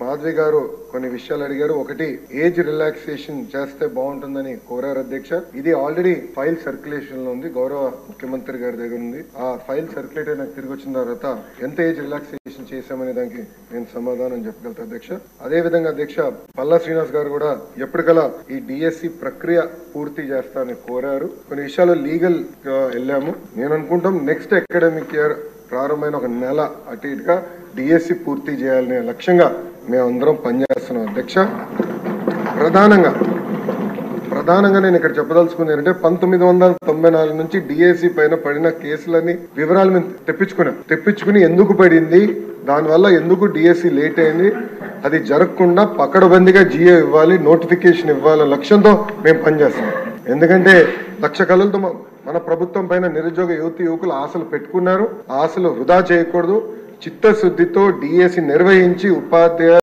మాధవి గారు కొన్ని విషయాలు అడిగారు. ఒకటి, ఏజ్ రిలాక్సేషన్ చేస్తే బాగుంటుందని కోరారు అధ్యక్ష. ఇది ఆల్రెడీ ఫైల్ సర్క్యులేషన్ లో ఉంది, గౌరవ ముఖ్యమంత్రి గారి దగ్గర ఉంది. ఆ ఫైల్ సర్క్యులేట్ అయినా తిరిగి వచ్చిన తర్వాత ఎంత ఏజ్ రిలాక్సేషన్ చేశామనే దానికి నేను సమాధానం చెప్పగలుగుతా అధ్యక్ష. అదే విధంగా అధ్యక్ష, పల్లా శ్రీనివాస్ గారు కూడా ఎప్పటికలా ఈ డిఎస్సి ప్రక్రియ పూర్తి చేస్తానని కోరారు. కొన్ని విషయాలు లీగల్ వెళ్ళాము. నేను అనుకుంటాం నెక్స్ట్ అకాడమిక్ ఇయర్ ప్రారంభమైన ఒక నెల అటు ఇటుగా డిఎస్సి పూర్తి చేయాలనే లక్ష్యంగా మేమందరం పనిచేస్తున్నాం అధ్యక్ష. ప్రధానంగా నేను ఇక్కడ చెప్పదలుచుకుంది ఏంటంటే 1994 నుంచి డిఎస్సి పైన పడిన కేసులని వివరాలు మేము తెప్పించుకుని ఎందుకు పడింది, దానివల్ల ఎందుకు డిఎస్సి లేట్ అయింది, అది జరగకుండా పకడ్బందీగా జియో ఇవ్వాలి, నోటిఫికేషన్ ఇవ్వాలనే లక్ష్యంతో మేము పనిచేస్తాం. ఎందుకంటే లక్ష కళలతో మన ప్రభుత్వం పైన నిరుద్యోగ యువకులు ఆశలు పెట్టుకున్నారు. ఆశలు వృధా చేయకూడదు. చిత్తశుద్ధితో డిఎస్సి నిర్వహించి ఉపాధ్యాయ